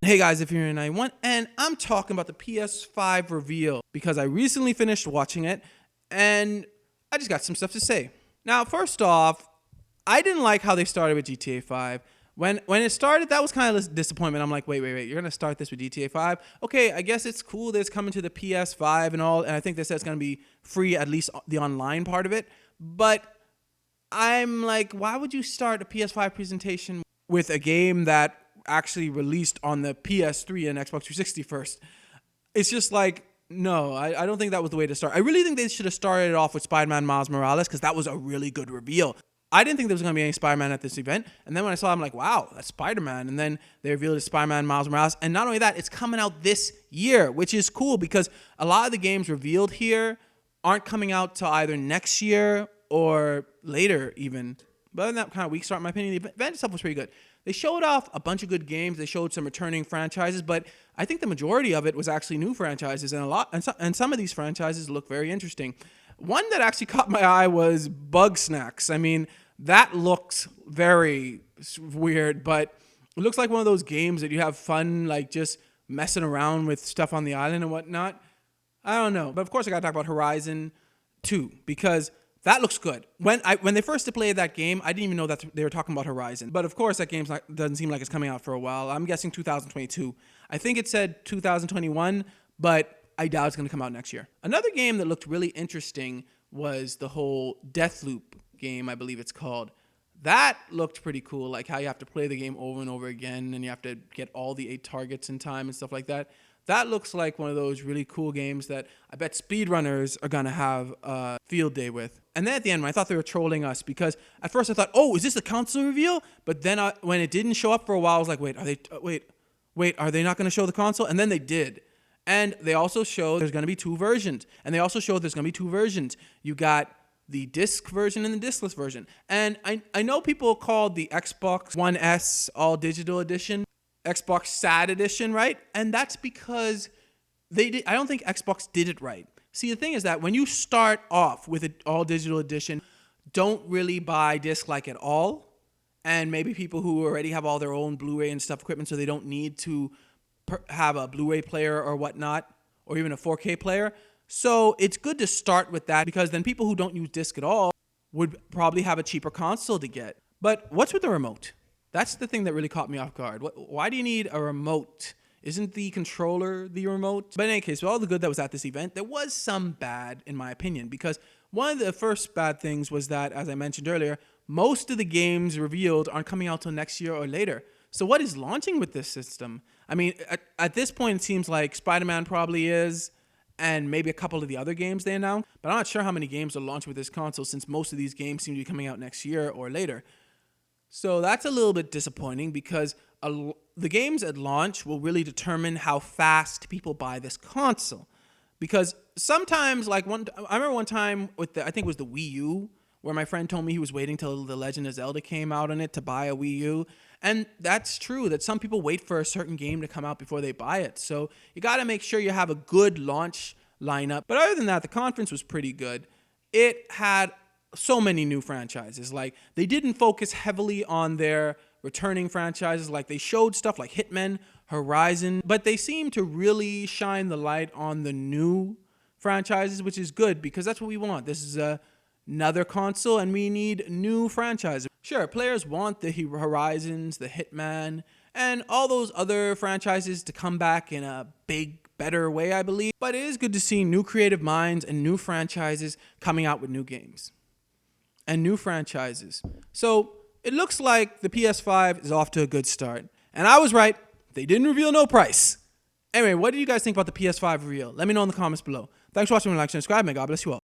Hey guys, if you're in 91, and I'm talking about the PS5 Reveal because I recently finished watching it and I just got some stuff to say. Now, first off, I didn't like how they started with GTA 5. When it started, that was kind of a disappointment. I'm like, wait, you're going to start this with GTA 5? Okay, I guess it's cool that it's coming to the PS5 and all, and I think they said it's going to be free, at least the online part of it. But I'm like, why would you start a PS5 presentation with a game that actually released on the PS3 and Xbox 360 first? It's just like, no, I don't think that was the way to start. I really think they should have started it off with Spider-Man Miles Morales because that was a really good reveal. I didn't think there was going to be any Spider-Man at this event. And then when I saw it, I'm like, wow, that's Spider-Man. And then they revealed it's Spider-Man Miles Morales. And not only that, it's coming out this year, which is cool because a lot of the games revealed here aren't coming out till either next year or later even. But other than that kind of weak start, in my opinion, the event itself was pretty good. They showed off a bunch of good games. They showed some returning franchises, but I think the majority of it was actually new franchises, and some of these franchises look very interesting. One that actually caught my eye was Bug Snacks. I mean, that looks very weird, but it looks like one of those games that you have fun, like just messing around with stuff on the island and whatnot. I don't know, but of course I got to talk about Horizon 2 because that looks good. When they first displayed that game, I didn't even know that they were talking about Horizon. But of course, that game doesn't seem like it's coming out for a while. I'm guessing 2022. I think it said 2021, but I doubt it's going to come out next year. Another game that looked really interesting was the whole Deathloop game, I believe it's called. That looked pretty cool, like how you have to play the game over and over again, and you have to get all the 8 targets in time and stuff like that. That looks like one of those really cool games that I bet speedrunners are going to have a field day with. And then at the end, when I thought they were trolling us, because at first I thought, oh, is this the console reveal? But then when it didn't show up for a while, I was like, wait, are they not going to show the console? And then they did. And they also showed there's going to be 2 versions. And they also showed there's going to be 2 versions. You got the disc version and the discless version. And I know people called the Xbox One S All Digital Edition Xbox Sad Edition, right? And that's because I don't think Xbox did it right. See, the thing is that when you start off with an all digital edition, don't really buy disc like at all. And maybe people who already have all their own Blu-ray and stuff equipment, so they don't need to have a Blu-ray player or whatnot, or even a 4K player. So it's good to start with that because then people who don't use disc at all would probably have a cheaper console to get. But what's with the remote? That's the thing that really caught me off guard. Why do you need a remote? Isn't the controller the remote? But in any case, with all the good that was at this event, there was some bad, in my opinion, because one of the first bad things was that, as I mentioned earlier, most of the games revealed aren't coming out till next year or later. So what is launching with this system? I mean, at this point, it seems like Spider-Man probably is, and maybe a couple of the other games they announced. But I'm not sure how many games are launched with this console since most of these games seem to be coming out next year or later. So that's a little bit disappointing because the games at launch will really determine how fast people buy this console. Because sometimes, I remember one time with I think it was the Wii U, where my friend told me he was waiting till The Legend of Zelda came out on it to buy a Wii U. And that's true, that some people wait for a certain game to come out before they buy it. So you got to make sure you have a good launch lineup. But other than that, the conference was pretty good. It had so many new franchises. Like, they didn't focus heavily on their returning franchises. Like, they showed stuff like Hitman, Horizon, but they seemed to really shine the light on the new franchises, which is good because that's what we want. This is another console and we need new franchises. Sure, players want the Horizons, the Hitman, and all those other franchises to come back in a big, better way, I believe. But it is good to see new creative minds and new franchises coming out with new games and new franchises. So it looks like the PS5 is off to a good start. And I was right. They didn't reveal no price. Anyway, what do you guys think about the PS5 reveal? Let me know in the comments below. Thanks for watching. Like, subscribe, and God bless you all.